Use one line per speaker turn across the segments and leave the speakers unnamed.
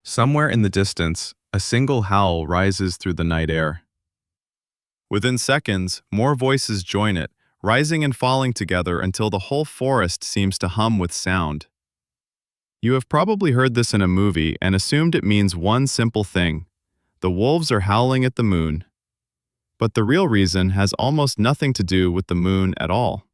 Somewhere in the distance, a single howl rises through the night air. Within seconds, more voices join it, rising and falling together until the whole forest seems to hum with sound. You have probably heard this in a movie and assumed it means one simple thing: the wolves are howling at the moon. But the real reason has almost nothing to do with the moon at all.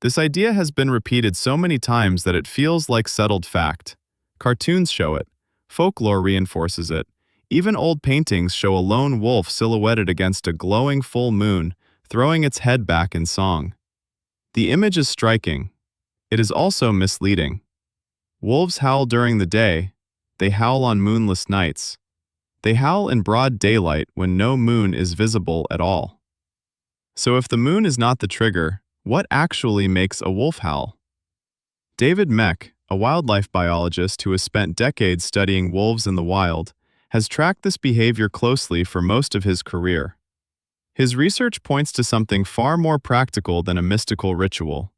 This idea has been repeated so many times that it feels like settled fact. Cartoons show it. Folklore reinforces it. Even old paintings show a lone wolf silhouetted against a glowing full moon, throwing its head back in song. The image is striking. It is also misleading. Wolves howl during the day. They howl on moonless nights. They howl in broad daylight when no moon is visible at all. So if the moon is not the trigger, what actually makes a wolf howl? David Mech, a wildlife biologist who has spent decades studying wolves in the wild, has tracked this behavior closely for most of his career. His research points to something far more practical than a mystical ritual.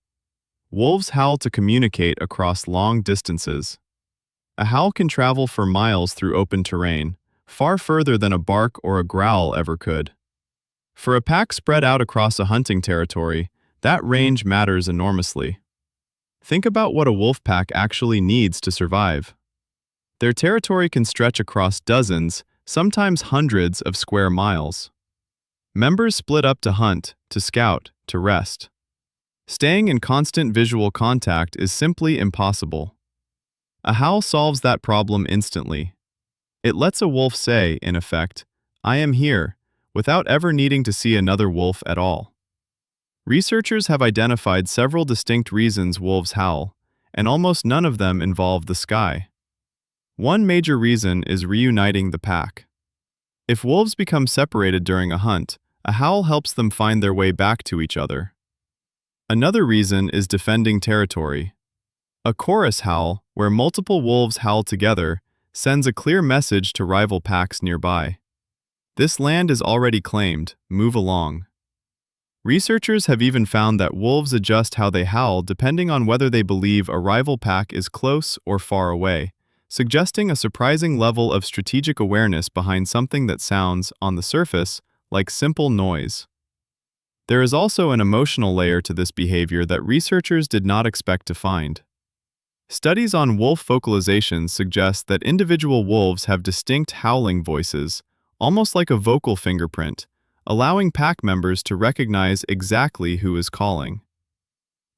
Wolves howl to communicate across long distances. A howl can travel for miles through open terrain, far further than a bark or a growl ever could. For a pack spread out across a hunting territory, that range matters enormously. Think about what a wolf pack actually needs to survive. Their territory can stretch across dozens, sometimes hundreds of square miles. Members split up to hunt, to scout, to rest. Staying in constant visual contact is simply impossible. A howl solves that problem instantly. It lets a wolf say, in effect, "I am here," without ever needing to see another wolf at all. Researchers have identified several distinct reasons wolves howl, and almost none of them involve the sky. One major reason is reuniting the pack. If wolves become separated during a hunt, a howl helps them find their way back to each other. Another reason is defending territory. A chorus howl, where multiple wolves howl together, sends a clear message to rival packs nearby. This land is already claimed, move along. Researchers have even found that wolves adjust how they howl depending on whether they believe a rival pack is close or far away, suggesting a surprising level of strategic awareness behind something that sounds, on the surface, like simple noise. There is also an emotional layer to this behavior that researchers did not expect to find. Studies on wolf vocalizations suggest that individual wolves have distinct howling voices, almost like a vocal fingerprint, allowing pack members to recognize exactly who is calling.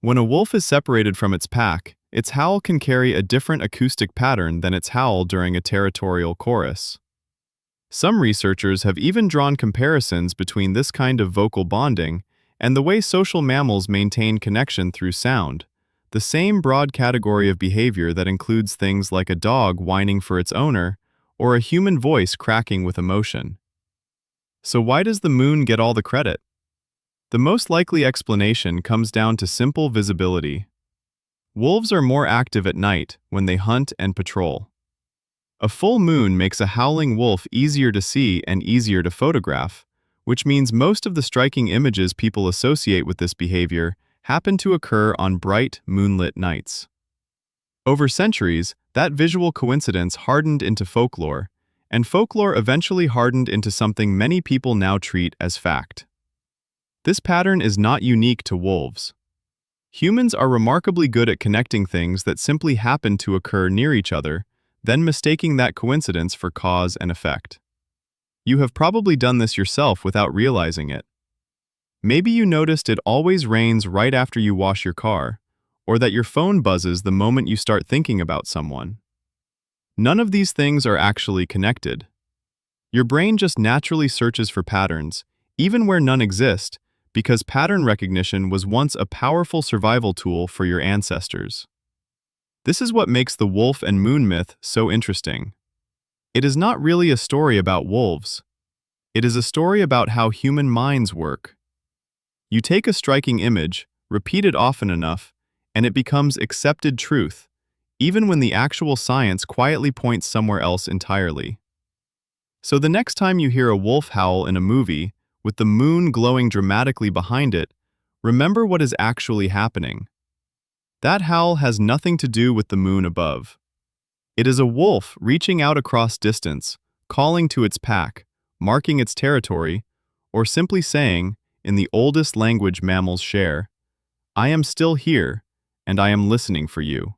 When a wolf is separated from its pack, its howl can carry a different acoustic pattern than its howl during a territorial chorus. Some researchers have even drawn comparisons between this kind of vocal bonding and the way social mammals maintain connection through sound, the same broad category of behavior that includes things like a dog whining for its owner or a human voice cracking with emotion. So why does the moon get all the credit? The most likely explanation comes down to simple visibility. Wolves are more active at night when they hunt and patrol. A full moon makes a howling wolf easier to see and easier to photograph, which means most of the striking images people associate with this behavior happen to occur on bright, moonlit nights. Over centuries, that visual coincidence hardened into folklore, and folklore eventually hardened into something many people now treat as fact. This pattern is not unique to wolves. Humans are remarkably good at connecting things that simply happen to occur near each other, then mistaking that coincidence for cause and effect. You have probably done this yourself without realizing it. Maybe you noticed it always rains right after you wash your car, or that your phone buzzes the moment you start thinking about someone. None of these things are actually connected. Your brain just naturally searches for patterns, even where none exist, because pattern recognition was once a powerful survival tool for your ancestors. This is what makes the wolf and moon myth so interesting. It is not really a story about wolves. It is a story about how human minds work. You take a striking image, repeat it often enough, and it becomes accepted truth, even when the actual science quietly points somewhere else entirely. So the next time you hear a wolf howl in a movie, with the moon glowing dramatically behind it, remember what is actually happening. That howl has nothing to do with the moon above. It is a wolf reaching out across distance, calling to its pack, marking its territory, or simply saying, in the oldest language mammals share, "I am still here, and I am listening for you."